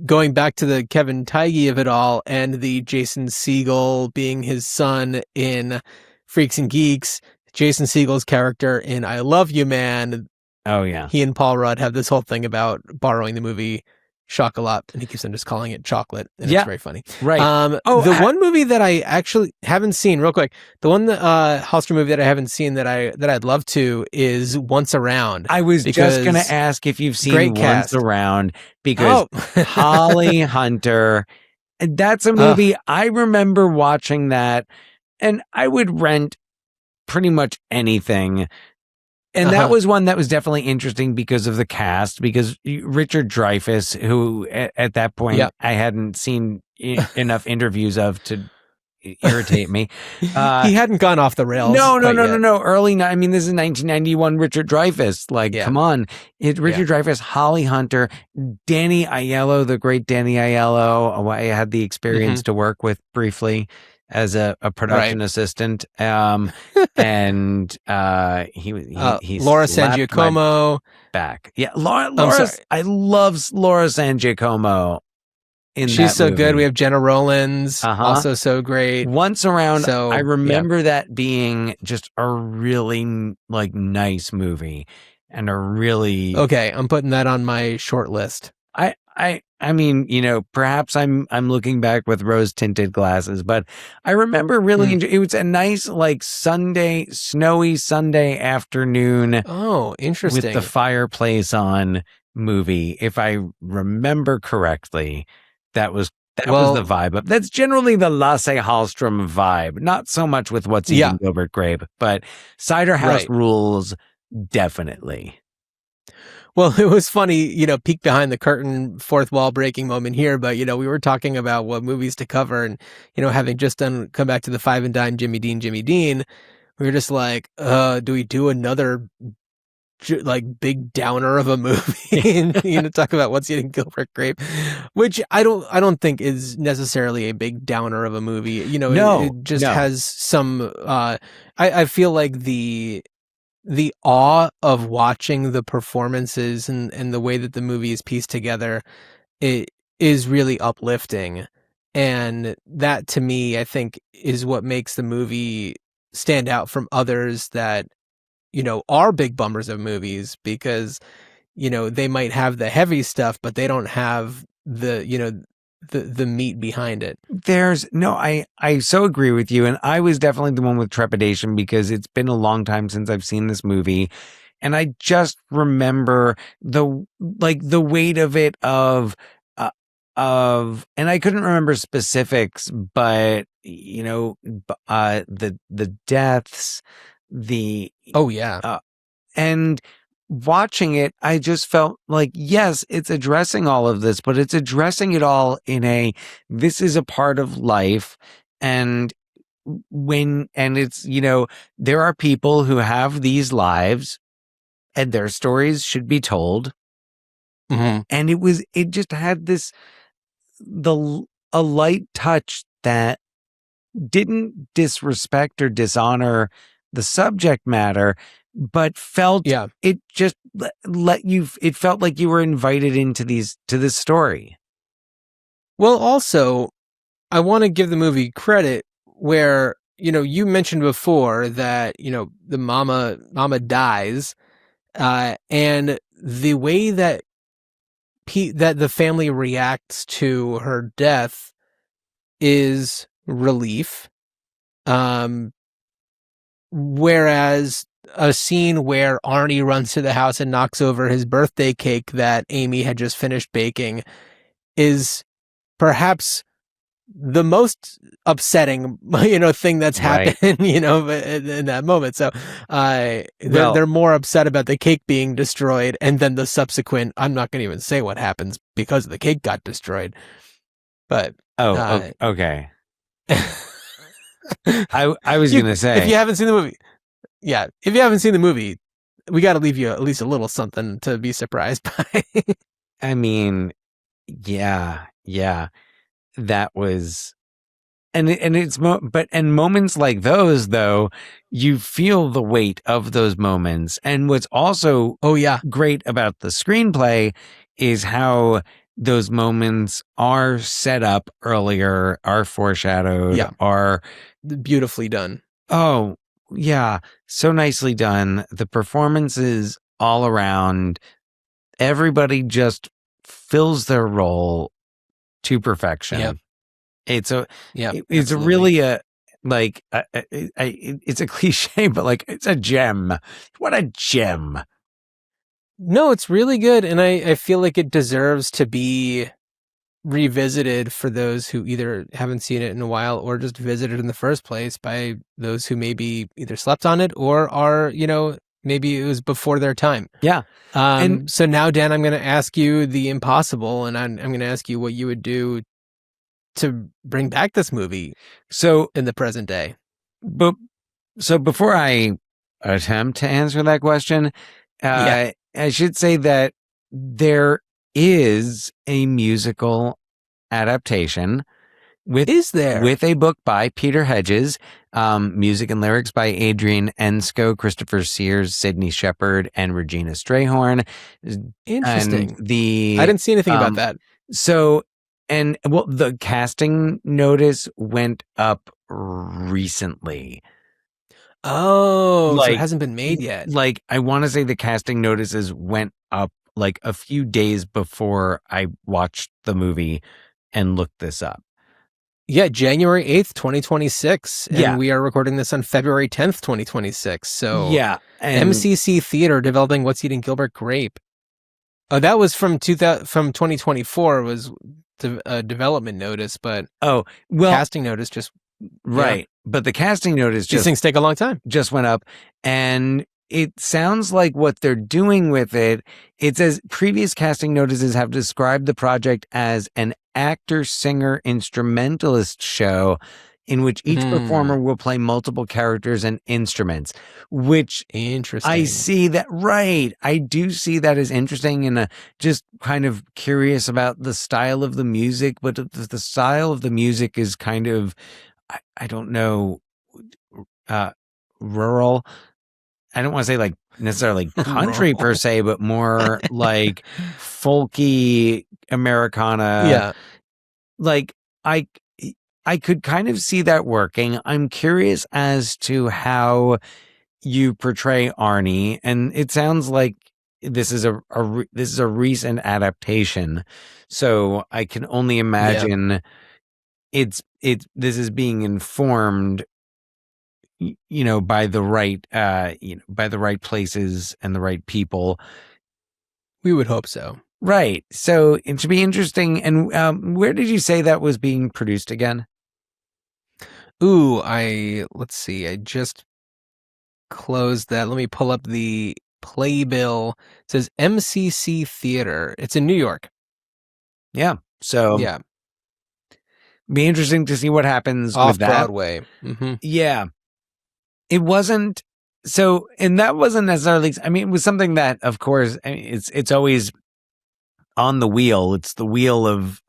Going back to the Kevin Feige of it all and the Jason Segel being his son in Freaks and Geeks, Jason Segel's character in I Love You Man, Oh yeah. he and Paul Rudd have this whole thing about borrowing the movie Chocolat, and he keeps on just calling it chocolate, and Yeah. it's very funny. Right. One movie that I actually haven't seen, real quick, the one Hallstrom movie that I haven't seen that I'd love to is Once Around. I was just going to ask if you've seen great Once cast. Around, because Holly Hunter, that's a movie I remember watching that, and I would rent pretty much anything. And that was one that was definitely interesting because of the cast, because Richard Dreyfuss, who at that point I hadn't seen enough interviews of to irritate me. He hadn't gone off the rails. No. Early, I mean, this is 1991 Richard Dreyfuss. Like, come on. Richard Dreyfuss, Holly Hunter, Danny Aiello, the great Danny Aiello, I had the experience to work with briefly as a production assistant. And he's Laura San Giacomo back. Yeah, Laura I love Laura San Giacomo. She's so good. We have Jenna Rollins, also so great. Once Around, I remember that being just a really nice movie and a really okay. I'm putting that on my short list. I mean, perhaps I'm looking back with rose tinted glasses, but I remember really it was a nice snowy Sunday afternoon. Oh, interesting. With the fireplace on movie, if I remember correctly. That was the vibe. That's generally the Lasse Hallstrom vibe. Not so much with What's Eating Gilbert Grape, but Cider House Rules, definitely. Well, it was funny, peek behind the curtain, fourth wall breaking moment here, but, we were talking about what movies to cover and, having just come back to the Five and Dime Jimmy Dean, we were just like, do we do another big downer of a movie and talk about What's Eating Gilbert Grape, which I don't think is necessarily a big downer of a movie. It just has some I feel like the awe of watching the performances and the way that the movie is pieced together, it is really uplifting, and that to me I think is what makes the movie stand out from others that are big bummers of movies, because, they might have the heavy stuff, but they don't have the meat behind it. I so agree with you. And I was definitely the one with trepidation because it's been a long time since I've seen this movie. And I just remember the weight of it and I couldn't remember specifics, but, the deaths, and watching it, I just felt like, yes, it's addressing all of this, but it's addressing it all in this is a part of life. And it's, there are people who have these lives and their stories should be told. And it just had a light touch that didn't disrespect or dishonor the subject matter, but felt it just it felt like you were invited into this story. Well, also, I want to give the movie credit where, you mentioned before that, the mama dies, and the way that that the family reacts to her death is relief. Whereas a scene where Arnie runs to the house and knocks over his birthday cake that Amy had just finished baking is perhaps the most upsetting, thing that's happened, in that moment. So, they're more upset about the cake being destroyed, and then the subsequent, I'm not going to even say what happens because the cake got destroyed. But, okay. I was going to say, if you haven't seen the movie, we got to leave you at least a little something to be surprised by. I mean, yeah, that was and it's moments like those, though, you feel the weight of those moments. And what's also great about the screenplay is how those moments are set up earlier, are foreshadowed, are beautifully done. Oh, yeah, so nicely done. The performances all around, everybody just fills their role to perfection. Yep. It's absolutely. really it's a cliche, but like it's a gem. What a gem. No, it's really good. And I feel like it deserves to be revisited for those who either haven't seen it in a while or just visited in the first place by those who maybe either slept on it or are, maybe it was before their time. Yeah. So now, Dan, I'm going to ask you the impossible, and I'm going to ask you what you would do to bring back this movie in the present day. But so before I attempt to answer that question, I should say that there is a musical adaptation with a book by Peter Hedges, music and lyrics by Adrian Ensko, Christopher Sears, Sydney Shepherd, and Regina Strayhorn. Interesting. And I didn't see anything about that. So, the casting notice went up recently. Oh, so it hasn't been made yet. Like, I want to say the casting notices went up like a few days before I watched the movie and looked this up. Yeah, January 8th, 2026. And we are recording this on February 10th, 2026. So MCC Theater developing What's Eating Gilbert Grape. Oh, that was from 2024 was a development notice, but casting notice just right. But the casting notice these things take a long time. Just went up, and it sounds like what they're doing with it. It says previous casting notices have described the project as an actor, singer, instrumentalist show in which each performer will play multiple characters and instruments, which interesting. I see that. Right. I do see that as interesting, and just kind of curious about the style of the music, but the style of the music is kind of, I don't know, rural. I don't want to say like necessarily country per se, but more like folky Americana. Yeah. Like I could kind of see that working. I'm curious as to how you portray Arnie, and it sounds like this is a recent adaptation. So I can only imagine this is being informed, by the right, by the right places and the right people. We would hope so. Right. So it should be interesting. And where did you say that was being produced again? Ooh, let's see. I just closed that. Let me pull up the playbill. It says MCC Theater. It's in New York. Yeah. So be interesting to see what happens off with that. Broadway. Mm-hmm. Yeah. It wasn't so, and that wasn't necessarily, I mean, it was something that, of course, it's always on the wheel. It's the wheel of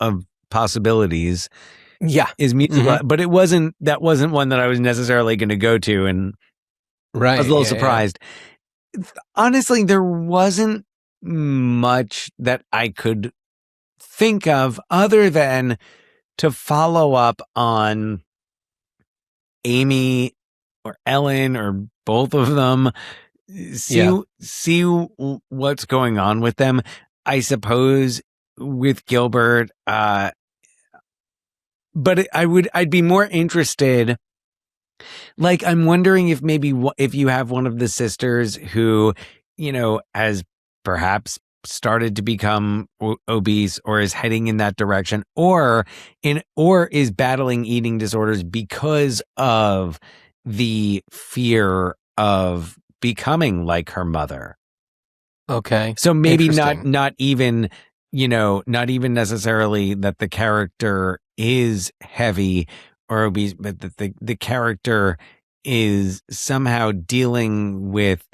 possibilities. Yeah. Is musical, but that wasn't one that I was necessarily going to go to. And I was a little surprised. Yeah. Honestly, there wasn't much that I could think of other than to follow up on Amy or Ellen or both of them, see what's going on with them. I suppose with Gilbert, but I'd be more interested. Like, I'm wondering if maybe if you have one of the sisters who, has perhaps started to become obese or is heading in that direction, or is battling eating disorders because of the fear of becoming like her mother. Okay. So maybe not even necessarily that the character is heavy or obese, but that the character is somehow dealing with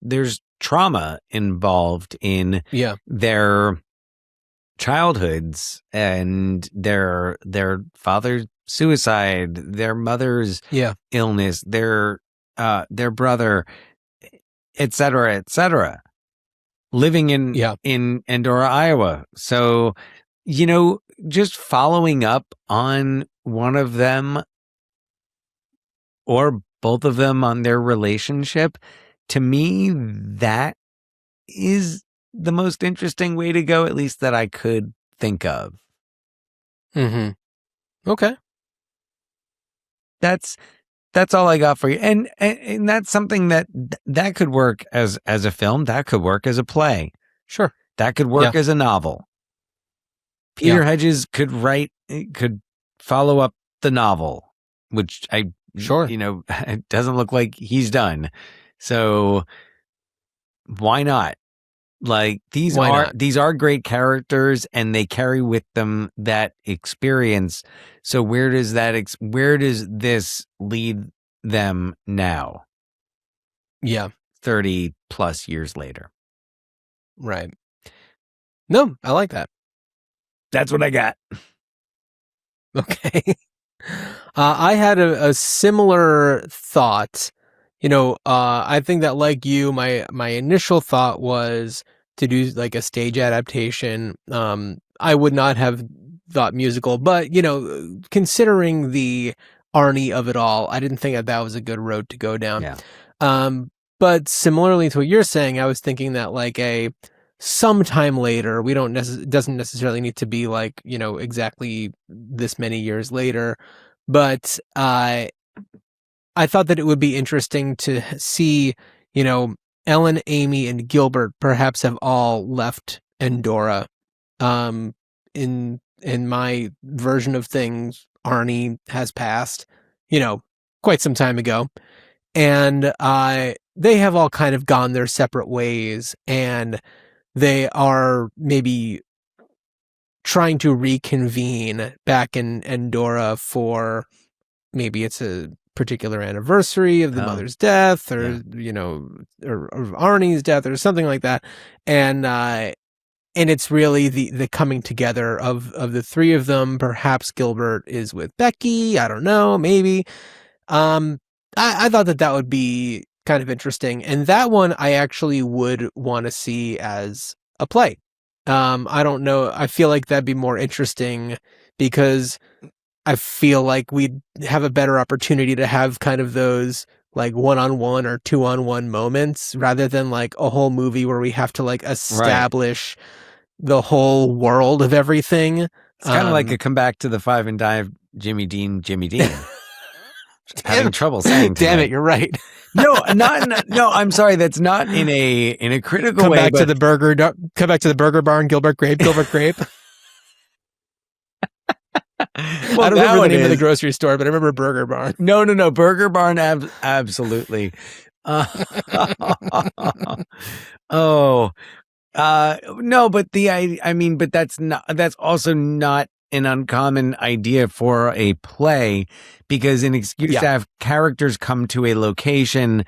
there's trauma involved in their childhoods and their father's suicide, their mother's Yeah. illness, their brother, et cetera, living in Andorra, Iowa. So, just following up on one of them or both of them on their relationship, to me, that is the most interesting way to go, at least that I could think of. Okay. That's all I got for you. And that's something that could work as a film, that could work as a play. Sure. That could work as a novel. Peter Hedges could follow up the novel, which it doesn't look like he's done. So why not? Like these are great characters and they carry with them that experience. So where does this lead them now? Yeah. 30 plus years later. Right. No, I like that. That's what I got. Okay. I had a similar thought. I think that like you, my initial thought was to do like a stage adaptation. I would not have thought musical, but considering the Arnie of it all, I didn't think that was a good road to go down. Yeah. But similarly to what you're saying, I was thinking that like a sometime later, doesn't necessarily need to be like, exactly this many years later, but I thought that it would be interesting to see, Ellen, Amy, and Gilbert perhaps have all left Andorra. In my version of things, Arnie has passed, quite some time ago. And they have all kind of gone their separate ways, and they are maybe trying to reconvene back in Andorra for maybe it's a particular anniversary of the mother's death, or or Arnie's death, or something like that, and it's really the coming together of the three of them. Perhaps Gilbert is with Becky. I don't know. Maybe. I thought that would be kind of interesting, and that one I actually would want to see as a play. I don't know. I feel like that'd be more interesting because I feel like we'd have a better opportunity to have kind of those like 1-on-1 or 2-on-1 moments rather than like a whole movie where we have to like establish the whole world of everything. It's kind of like a come back to the 5 and Dive Jimmy Dean. Having trouble saying damn it, you're right. No, I'm sorry, that's not in a critical come way. Come back to the burger barn, Gilbert Grape. Well, I don't remember the name of the grocery store, but I remember Burger Barn. No, Burger Barn, absolutely. No, but but that's also not an uncommon idea for a play, because an excuse to have characters come to a location,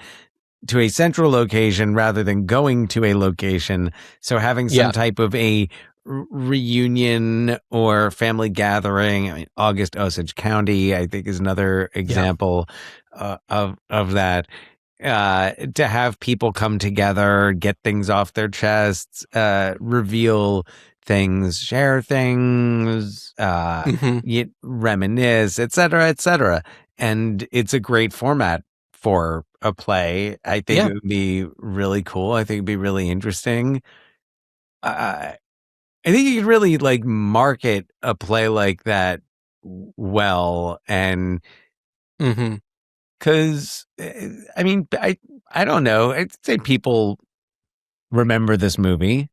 to a central location, rather than going to a location. So having some type of a reunion or family gathering. I mean, August Osage County, I think, is another example of that. To have people come together, get things off their chests, reveal things, share things, reminisce, etc. And it's a great format for a play. I think it would be really cool. I think it'd be really interesting. I think you could really like market a play like that well, and because I don't know. I'd say people remember this movie.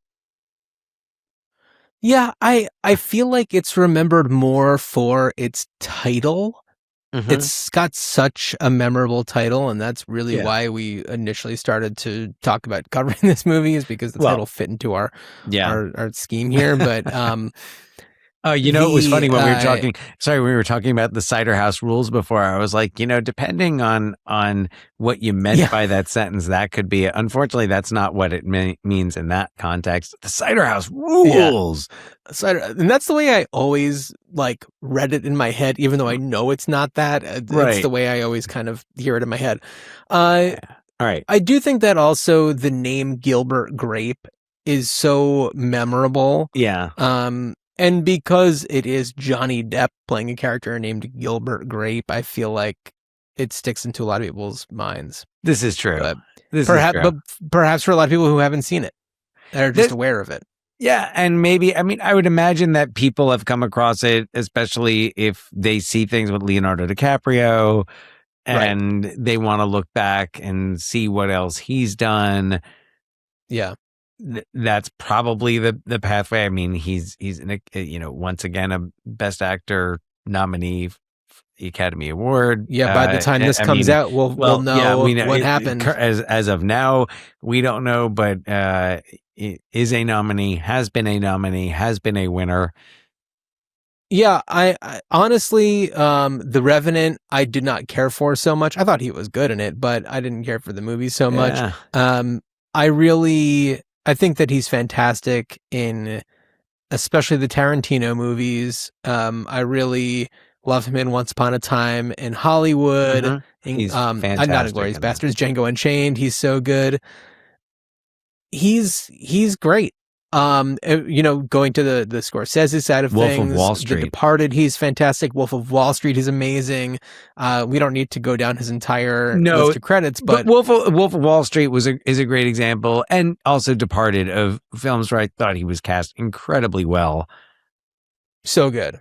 Yeah, I feel like it's remembered more for its title. It's got such a memorable title, and that's really why we initially started to talk about covering this movie, is because the title fit into our scheme here. But Oh, you know, it was funny when we were The, talking about the cider house rules before. I was like, depending on what you meant Yeah. by that sentence, that could be, unfortunately, that's not what it means in that context. The cider house rules. and that's the way I always like read it in my head, even though I know it's not that. It's Right. the way I always kind of hear it in my head. All right. I do think that also the name Gilbert Grape is so memorable. Yeah. And because it is Johnny Depp playing a character named Gilbert Grape, I feel like it sticks into a lot of people's minds. This is true. But But perhaps for a lot of people who haven't seen it, that are just aware of it. yeah, and maybe, I would imagine that people have come across it, especially if they see things with Leonardo DiCaprio and they want to look back and see what else he's done. Yeah. That's probably the pathway. I mean, he's once again a Best Actor nominee for the Academy Award. Yeah, by the time this comes out, we'll know what happened. As of now, we don't know, but is a nominee, has been a winner. Yeah, I honestly, The Revenant, I did not care for so much. I thought he was good in it, but I didn't care for the movie so much. I think that he's fantastic in, especially the Tarantino movies. I really love him in Once Upon a Time in Hollywood. He's Not fantastic Inglourious in Bastards, Django Unchained. He's so good. He's great. Going to the Scorsese side of Wolf of things, Wall Street. The Departed, he's fantastic. Wolf of Wall Street, he's amazing. We don't need to go down his entire list of credits, but Wolf of Wall Street is a great example, and also Departed, of films where I thought he was cast incredibly well. So good.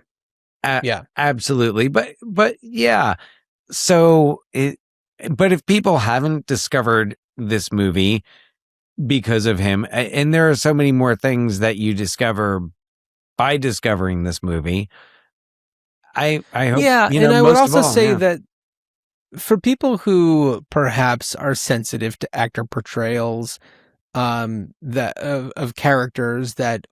Yeah, absolutely. But yeah. So but if people haven't discovered this movie because of him, and there are so many more things that you discover by discovering this movie, I hope. Yeah, and I would also say that for people who perhaps are sensitive to actor portrayals, that of characters that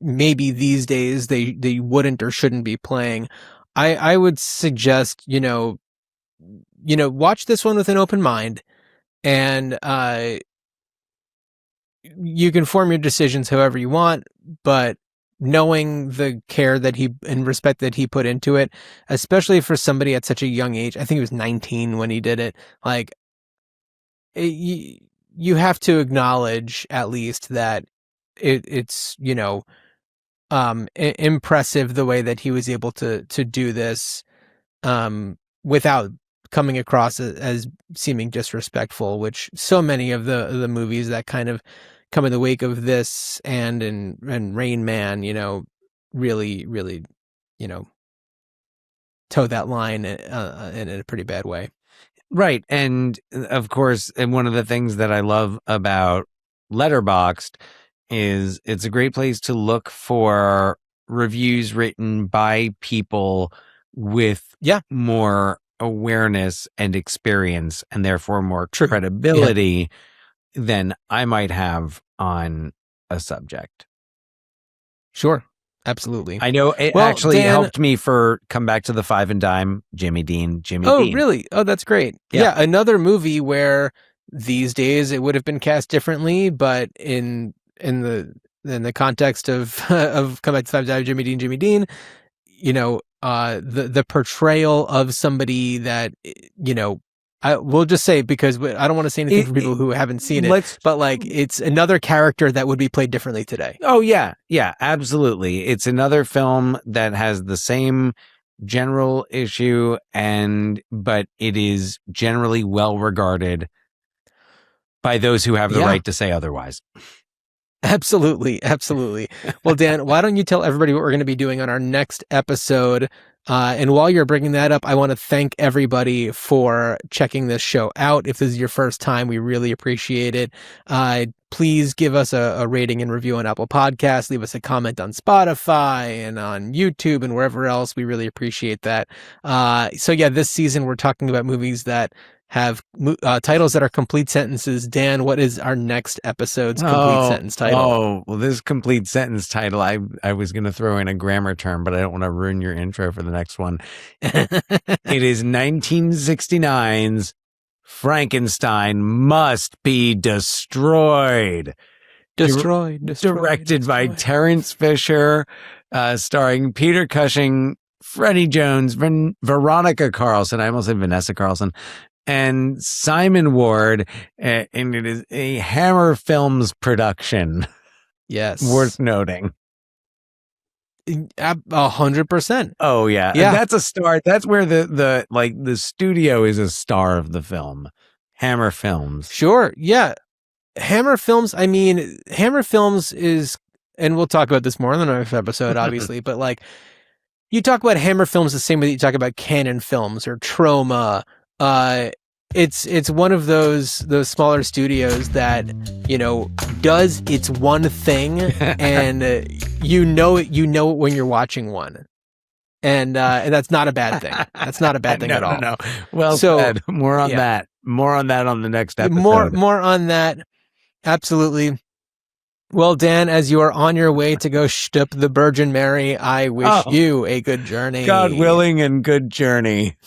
maybe these days they wouldn't or shouldn't be playing, I would suggest watch this one with an open mind, and you can form your decisions however you want, but knowing the care that and respect that he put into it, especially for somebody at such a young age. I think he was 19 when he did it. Like, you have to acknowledge at least that it's impressive the way that he was able to do this without coming across as seeming disrespectful, which so many of the movies that kind of come in the wake of this and Rain Man, really, really, toe that line in a pretty bad way. Right. And of course, and one of the things that I love about Letterboxd is it's a great place to look for reviews written by people with more awareness and experience, and therefore more credibility than I might have on a subject. Sure. Absolutely. I know it actually helped me for Come Back to the Five and Dime, Jimmy Dean. Oh, really? Oh, that's great. Yeah. Another movie where these days it would have been cast differently, but in the context of Come Back to the Five and Dime, Jimmy Dean, the portrayal of somebody that, I will just say, because I don't want to say anything for people who haven't seen it, but like, it's another character that would be played differently today. Oh yeah. Yeah, absolutely. It's another film that has the same general issue, but it is generally well regarded by those who have the right to say otherwise. Absolutely. Absolutely. Well, Dan, why don't you tell everybody what we're going to be doing on our next episode? And while you're bringing that up, I want to thank everybody for checking this show out. If this is your first time, we really appreciate it. Please give us a rating and review on Apple Podcasts. Leave us a comment on Spotify and on YouTube and wherever else. We really appreciate that. So yeah, this season we're talking about movies that have titles that are complete sentences. Dan, what is our next episode's complete sentence title? Oh, well, this complete sentence title, I was going to throw in a grammar term, but I don't want to ruin your intro for the next one. It is 1969's Frankenstein Must Be Destroyed. Directed by Terrence Fisher, starring Peter Cushing, Freddie Jones, Veronica Carlson, I almost said Vanessa Carlson, and Simon Ward, and it is a Hammer Films production. Yes. Worth noting. 100%. Oh, yeah. Yeah. And that's a star. That's where the studio is a star of the film. Hammer Films. Sure. Yeah. Hammer Films, I mean, Hammer Films is, and we'll talk about this more in the next episode, obviously, but like, you talk about Hammer Films the same way that you talk about Canon Films or Troma. It's one of those smaller studios that, you know, does its one thing, and you know it when you're watching one. And that's not a bad thing. That's not a bad thing at all. No. Well said. More on that. More on that on the next episode. More on that. Absolutely. Well, Dan, as you are on your way to go shtup the Virgin Mary, I wish you a good journey. God willing, and good journey.